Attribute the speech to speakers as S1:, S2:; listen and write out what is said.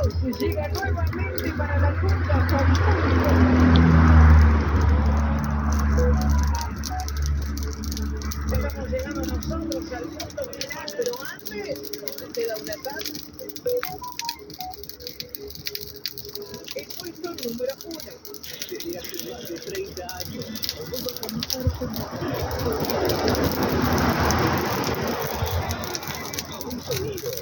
S1: Llega nuevamente para la curva con público. Estamos llegando nosotros al punto final, pero antes nos queda una etapa. El puesto número 1. Desde hace más de 30 años, un sonido